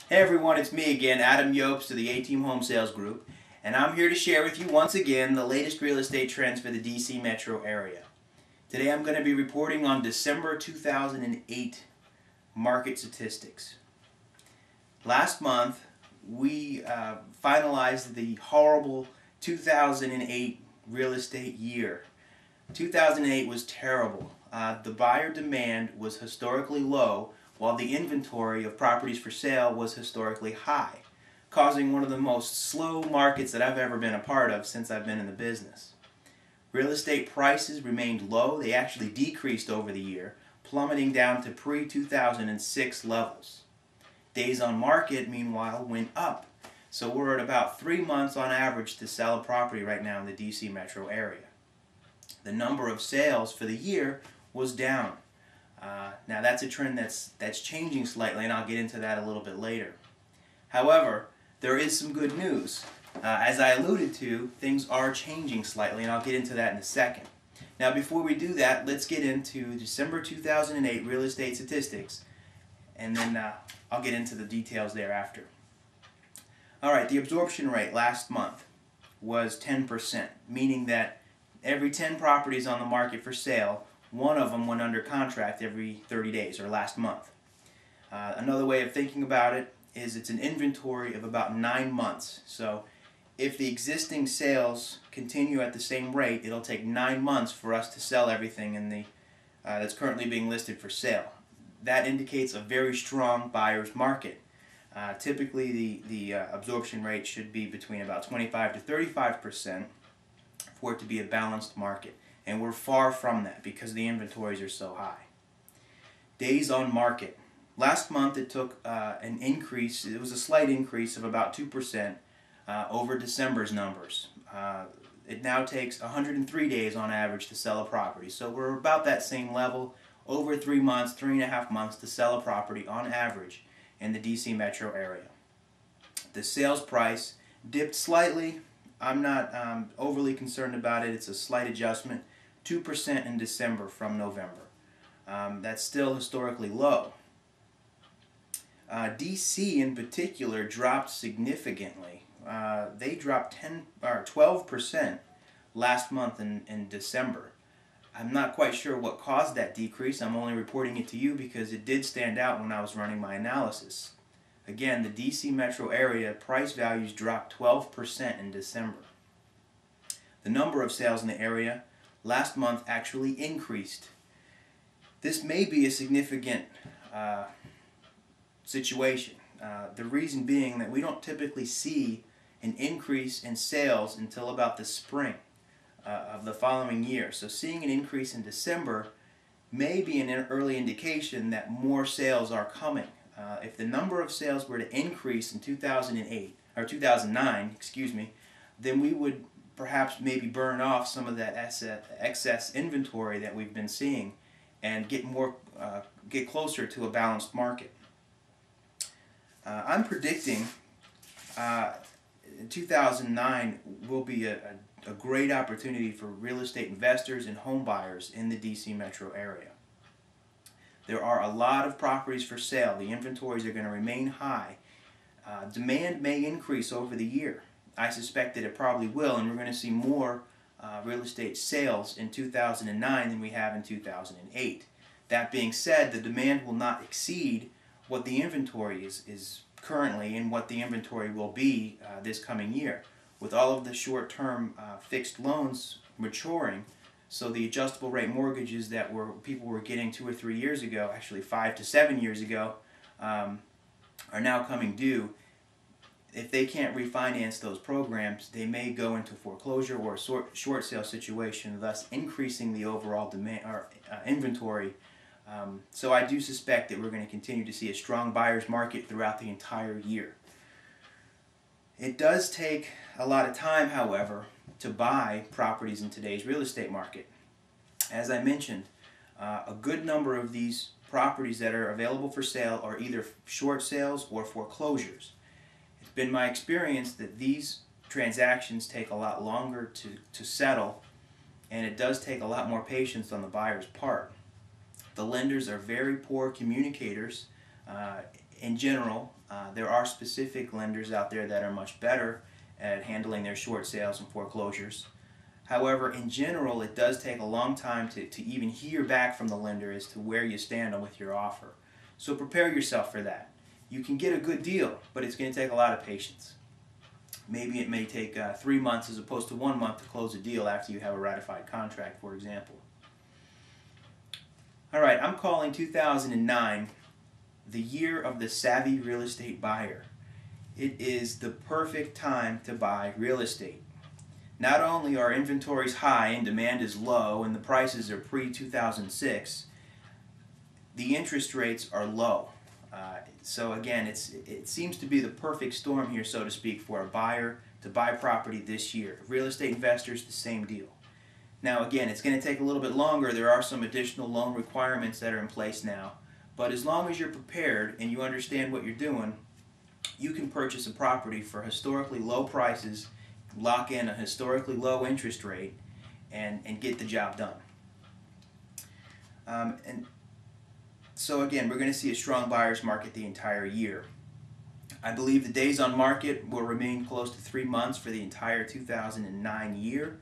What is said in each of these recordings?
Hey everyone, it's me again, Adam Yopes of the A-Team Home Sales Group, and I'm here to share with you once again the latest real estate trends for the DC metro area. Today I'm going to be reporting on December 2008 market statistics. Last month we finalized the horrible 2008 real estate year. 2008 was terrible. The buyer demand was historically low, while the inventory of properties for sale was historically high, causing one of the most slow markets that I've ever been a part of since I've been in the business. Real estate prices remained low. They actually decreased over the year, plummeting down to pre-2006 levels. Days on market, meanwhile, went up. So we're at about 3 months on average to sell a property right now in the DC metro area. The number of sales for the year was down. Now that's a trend that's changing slightly, and I'll get into that a little bit later. However, there is some good news. As I alluded to, things are changing slightly, and I'll get into that in a second. Now before we do that, let's get into December 2008 real estate statistics, and then I'll get into the details thereafter. Alright, the absorption rate last month was 10%, meaning that every 10 properties on the market for sale, one of them went under contract every 30 days, or last month. Another way of thinking about it is it's an inventory of about 9 months. So if the existing sales continue at the same rate, it'll take 9 months for us to sell everything in the that's currently being listed for sale. That indicates a very strong buyer's market. Typically the absorption rate should be between about 25 to 35% for it to be a balanced market. And we're far from that because the inventories are so high. Days on market. Last month it took an increase, it was a slight increase of about 2% over December's numbers. It now takes 103 days on average to sell a property. So we're about that same level, over 3 months, 3.5 months to sell a property on average in the DC metro area. The sales price dipped slightly. I'm not overly concerned about it. It's a slight adjustment. 2% in December from November. That's still historically low. DC in particular dropped significantly. They dropped 12% last month in December. I'm not quite sure what caused that decrease. I'm only reporting it to you because it did stand out when I was running my analysis. Again, the DC metro area price values dropped 12% in December. The number of sales in the area last month actually increased. This may be a significant situation. The reason being that we don't typically see an increase in sales until about the spring of the following year. So seeing an increase in December may be an early indication that more sales are coming. If the number of sales were to increase in 2009, excuse me, then we would perhaps maybe burn off some of that excess inventory that we've been seeing and get closer to a balanced market. I'm predicting 2009 will be a great opportunity for real estate investors and home buyers in the DC metro area. There are a lot of properties for sale. The inventories are going to remain high. Demand may increase over the year. I suspect that it probably will, and we're going to see more real estate sales in 2009 than we have in 2008. That being said, the demand will not exceed what the inventory is currently and what the inventory will be this coming year. With all of the short-term fixed loans maturing, so the adjustable rate mortgages that people were getting 2 or 3 years ago, actually 5 to 7 years ago, are now coming due. If they can't refinance those programs, they may go into foreclosure or a short sale situation, thus increasing the overall demand or inventory. So I do suspect that we're going to continue to see a strong buyer's market throughout the entire year. It does take a lot of time, however, to buy properties in today's real estate market. As I mentioned, a good number of these properties that are available for sale are either short sales or foreclosures. It's been my experience that these transactions take a lot longer to settle, and it does take a lot more patience on the buyer's part. The lenders are very poor communicators in general, There are specific lenders out there that are much better at handling their short sales and foreclosures. However, in general, it does take a long time to even hear back from the lender as to where you stand with your offer. So prepare yourself for that. You can get a good deal, but it's going to take a lot of patience. Maybe it may take 3 months as opposed to 1 month to close a deal after you have a ratified contract, for example. Alright, I'm calling 2009 the year of the savvy real estate buyer. It is the perfect time to buy real estate. Not only are inventories high and demand is low and the prices are pre-2006, the interest rates are low. So again, it seems to be the perfect storm here, so to speak, for a buyer to buy property this year. Real estate investors, the same deal. Now again, it's going to take a little bit longer. There are some additional loan requirements that are in place now. But as long as you're prepared and you understand what you're doing, you can purchase a property for historically low prices, lock in a historically low interest rate, and get the job done. And so again, we're going to see a strong buyer's market the entire year. I believe the days on market will remain close to 3 months for the entire 2009 year.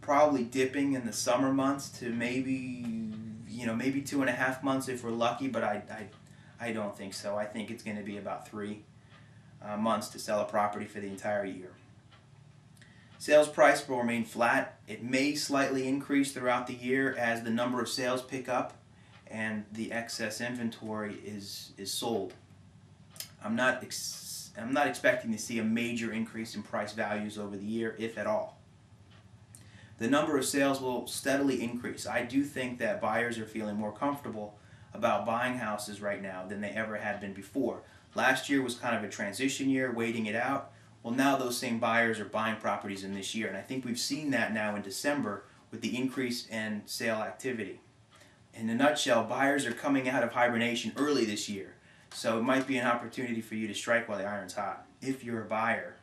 Probably dipping in the summer months to maybe 2.5 months if we're lucky, but I don't think so. I think it's going to be about 3 months to sell a property for the entire year. Sales price will remain flat. It may slightly increase throughout the year as the number of sales pick up and the excess inventory is sold. I'm not expecting to see a major increase in price values over the year, if at all. The number of sales will steadily increase. I do think that buyers are feeling more comfortable about buying houses right now than they ever had been before. Last year was kind of a transition year, waiting it out. Well, now those same buyers are buying properties in this year, and I think we've seen that now in December with the increase in sale activity. In a nutshell, buyers are coming out of hibernation early this year, so it might be an opportunity for you to strike while the iron's hot, if you're a buyer.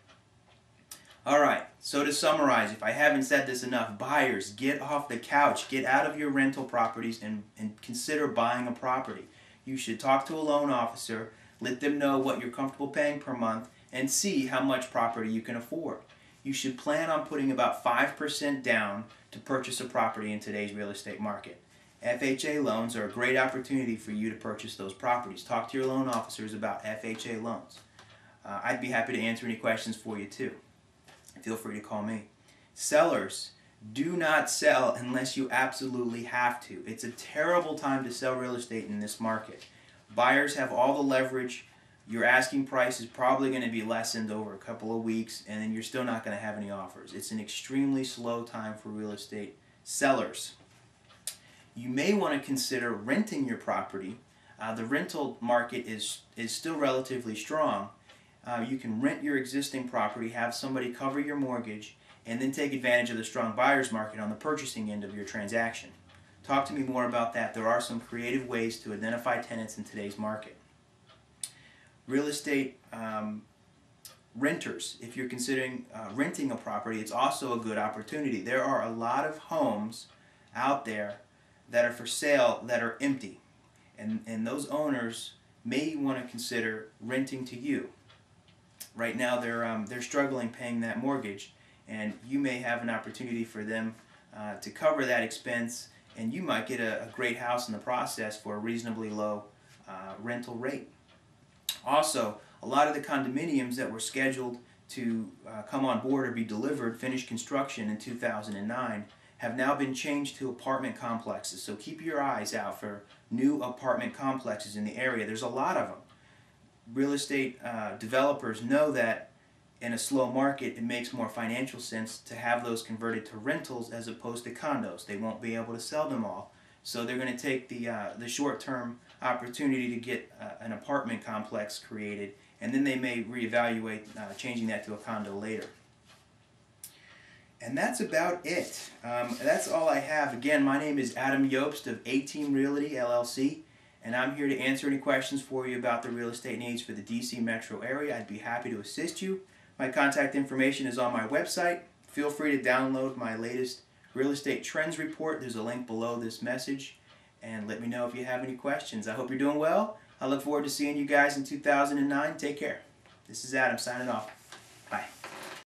Alright, so to summarize, if I haven't said this enough, buyers, get off the couch, get out of your rental properties and consider buying a property. You should talk to a loan officer, let them know what you're comfortable paying per month, and see how much property you can afford. You should plan on putting about 5% down to purchase a property in today's real estate market. FHA loans are a great opportunity for you to purchase those properties. Talk to your loan officers about FHA loans. I'd be happy to answer any questions for you too. Feel free to call me. Sellers, do not sell unless you absolutely have to. It's a terrible time to sell real estate in this market. Buyers have all the leverage. Your asking price is probably going to be lessened over a couple of weeks, and then you're still not going to have any offers. It's an extremely slow time for real estate sellers. You may want to consider renting your property. The rental market is still relatively strong. You can rent your existing property, have somebody cover your mortgage, and then take advantage of the strong buyer's market on the purchasing end of your transaction. Talk to me more about that. There are some creative ways to identify tenants in today's market. Real estate renters, if you're considering renting a property, it's also a good opportunity. There are a lot of homes out there that are for sale that are empty, and those owners may want to consider renting to you. Right now they're struggling paying that mortgage, and you may have an opportunity for them to cover that expense, and you might get a great house in the process for a reasonably low rental rate. Also, a lot of the condominiums that were scheduled to come on board or be delivered, finished construction in 2009, have now been changed to apartment complexes. So keep your eyes out for new apartment complexes in the area. There's a lot of them. Real estate developers know that in a slow market it makes more financial sense to have those converted to rentals as opposed to condos. They won't be able to sell them all, so they're going to take the short-term opportunity to get an apartment complex created, and then they may reevaluate changing that to a condo later. And that's about it. That's all I have. Again, my name is Adam Yobst of A-Team Realty, LLC, and I'm here to answer any questions for you about the real estate needs for the D.C. metro area. I'd be happy to assist you. My contact information is on my website. Feel free to download my latest real estate trends report. There's a link below this message. And let me know if you have any questions. I hope you're doing well. I look forward to seeing you guys in 2009. Take care. This is Adam signing off. Bye.